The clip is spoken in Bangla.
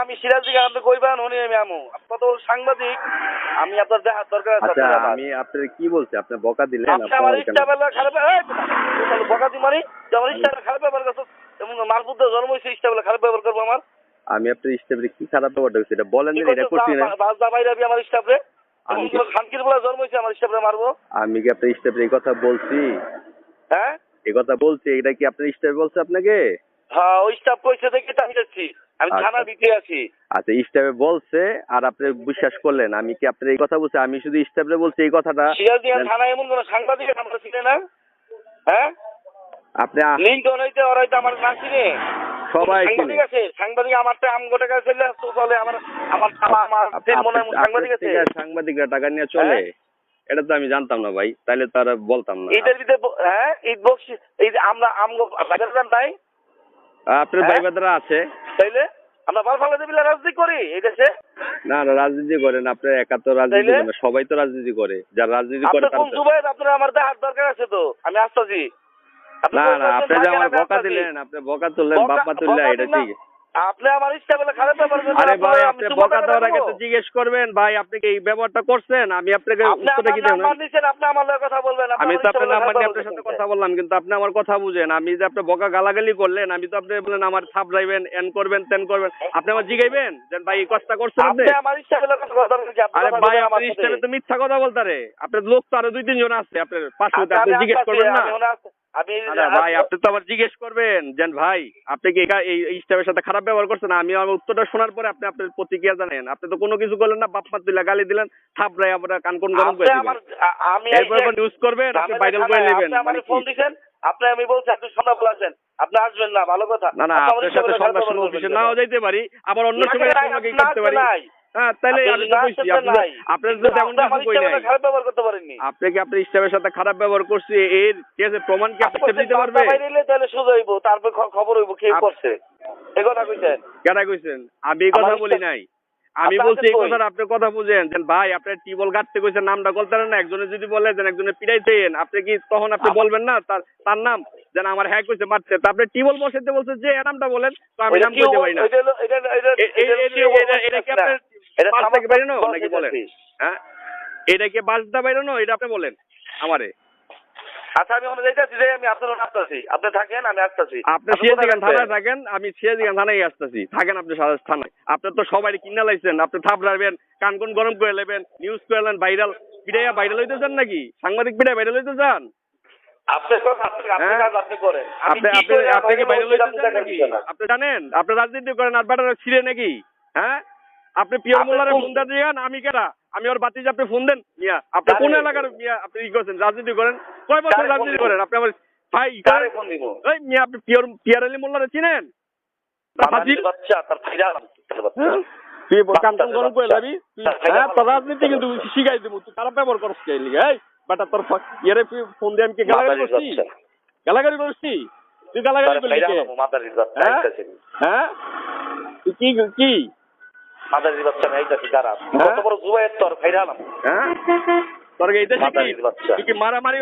আমি সিরাজদিকে আপনি কইবেন উনি আমি আমু কত সাংবাদিক আমি আপনার দেখার দরকার আছে। আচ্ছা আমি আপনার কি বলছি আপনি বকা দিলেন আপনি আমার স্টাফের খারাপ বকা দি মারি আমার স্টাফের খারাপ ব্যবহার করছো এবং মারপুত জন্ম হয়েছে স্টাফের খারাপ ব্যবহার করবো আমার আমি আপনার স্টাফের কি খারাপ ব্যবহারটা হচ্ছে এটা বলেন এটা করছি না বাজদা বাইরে আমার স্টাফে খানকির বলে জন্ম হয়েছে আমার স্টাফে মারবো আমি কি আপনার স্টাফের এই কথা বলছি হ্যাঁ এই কথা বলছি এটা কি আপনার স্টাফ বলছে আপনাকে হ্যাঁ ওই স্টাফ কইছে দেখে তো আমি যাচ্ছি আমি থানা ভিতরে আছি আচ্ছা স্টাফে বলছে আর আপনি বিশ্বাস করলেন আমি কি আপনার এই কথা বলছি আমি শুধু স্টাফে বলছি এই কথাটা সিরাজদিয়া থানা এমন কোন সাংবাদিক আমরা চিনে না হ্যাঁ আপনি লিংটন হইতে ওর হইতে আমার না চিনে সবাই সাংবাদিক আছে সাংবাদিক আমারটা আমগোটা কাছে চলে আমার আমার আমার মনে সাংবাদিক আছে সাংবাদিকরা টাকা নিয়ে চলে এটা তো আমি জানতাম না ভাই তাহলে তো আর বলতাম না ঈদের ভিতরে হ্যাঁ ঈদ বক্স এই আমরা আমগো বাজার জান তাই আপনার ভাই বাদারা আছে তাইলে আমরা বালফালা দেবিলা রাজনীতি করি এই দেশে না না রাজনীতি করেন আপনার একা তো রাজনীতি করে না সবাই তো রাজনীতি করে যারা রাজনীতি করে কোন জুবাইর আপনার আমার দেখার দরকার আছে তো আমি আসতেছি না না আপনি যে আমার বকা দিলেন আপনি বকা তুললেন বাপ্পা তুললেন এটা ঠিক আপনি আমার স্টাফে খারাপ ব্যবহার করেন আরে ভাই আপনি বকা দেওয়ার আগে তো জিজ্ঞেস করবেন ভাই আপনি কি এই ব্যবহারটা করছেন আমি আপনাকে উত্তরটা কি দেব আপনি আমার লগে কথা বলবেন আমি তো আপনার নাম্বার নিয়ে আপনার সাথে কথা বললাম কিন্তু আপনি আমার কথা বুঝেন আমি যে আপনি বকা গালাগালি করলেন আমি তো আপনি বলেন আমার থাপ যাইবেন এন করবেন তেন করবেন আপনি আমার জিগাইবেন যে ভাই এই কাজটা করছেন আপনি আমার স্টাফে কথা বলবেন আরে ভাই আমার স্টাফে তো মিথ্যা কথা বলতারে আপনার লোক তো আরো 2-3 জন আছে আপনার পাশে আপনি জিজ্ঞেস করবেন না ভাই আপনি তো আবার জিজ্ঞেস করবেন যে ভাই আপনি কি এই স্টাফের সাথে খারাপ ব্যবহার করছেন আমি আমার উত্তরটা শোনার পরে আপনি আপনার প্রতিক্রিয়া জানেন আপনি তো কোনো কিছু করলেন না বাপ মা দিলা গালি দিলেন থাপড়াই আমরা কান কোন গরম করে দিবেন আমি এরপর নিউজ করবেন আপনি ভাইরাল করে নেবেন আপনি ফোন দিবেন আপনি আমি বলছি আপনি সন্ধ্যা আছেন আপনি আসবেন না ভালো কথা না না আপনার সাথে সন্ধ্যা সময় অফিসে নাও যাইতে পারি আবার অন্য সময় আপনাকে করতে পারি হ্যাঁ তাহলে আমি তো কইছি আপনার যদি এমন কিছু কই নাই খারাপ ব্যবহার করতে পারেননি আপনি কি আপনার স্টাফের সাথে খারাপ ব্যবহার করছে এর কি আছে প্রমাণ কি আপনি দিতে পারবে তাহলে সোজা হইব তারপর খবর হইব কে করছে এই কথা কইছেন কেন কইছেন আমি এই কথা বলি নাই আমি বলছি এই কথা আপনি কথা বুঝেন যে ভাই আপনি টিবল গাড়তে কইছেন নামটা বলতেন না একজনে যদি বলে দেন একজনে পিড়াইতেন আপনি কি তখন আপনি বলবেন না তার নাম যেন আমার হ্যাক কইছে মারছে তা আপনি টিবল বসাইতে বলছেন যে এর নামটা বলেন তো আমি নাম কইতে পারি না এটা কি আপনি এটা থেকে বাইরে না নাকি বলেন হ্যাঁ এটা কি বাজদা বাইরে না এটা আপনি বলেন আমারে আচ্ছা আমি ওখানে যাইতেছি যে আমি আপনার আসতেছি আপনি থাকেন আমি আসতেছি আপনি সিরাজগঞ্জ থানায় থাকেন আমি সিরাজগঞ্জ থানায় আসতেছি থাকেন আপনি থানায় আপনি তো সবাই কিনা লাইছেন আপনি থাপ রাখবেন কান কোন গরম করে নেবেন নিউজ করলেন ভাইরাল পিড়াইয়া ভাইরাল হইতে চান নাকি সাংবাদিক পিড়াই ভাইরাল হইতে চান আপনি জানেন আপনি রাজনীতি করেন আর বেটারা ছিঁড়ে নাকি হ্যাঁ আপনি পিয়র মোল্লারে ফোন দেন আমি কেরা আমি ওর বাতিজে আপনি ফোন দেন মিয়া আপনি কোন এলাকার মিয়া আপনি কি করছেন রাজনীতি করেন কয় বছর রাজনীতি করেন আপনি আমার ভাই এই মিয়া আপনি পিয়ার আলী মোল্লারে চিনেন তুই কান্তন গরম করে যাবি হ্যাঁ তোর রাজনীতি কিন্তু শিখাই দিব তুই খারাপ ব্যবহার করছিস কে লিগে এই বেটা তোর ইয়ারে ফোন দিয়ে আমি কি গালাগালি করছি গালাগালি করছি তুই গালাগালি করলি হ্যাঁ তুই কি মাদারির বাচ্চা নাই যাচ্ছে যারা কত বড় জুবাইয়ের তোর ফাইরালাম হ্যাঁ তোর এইটা কি মারামারি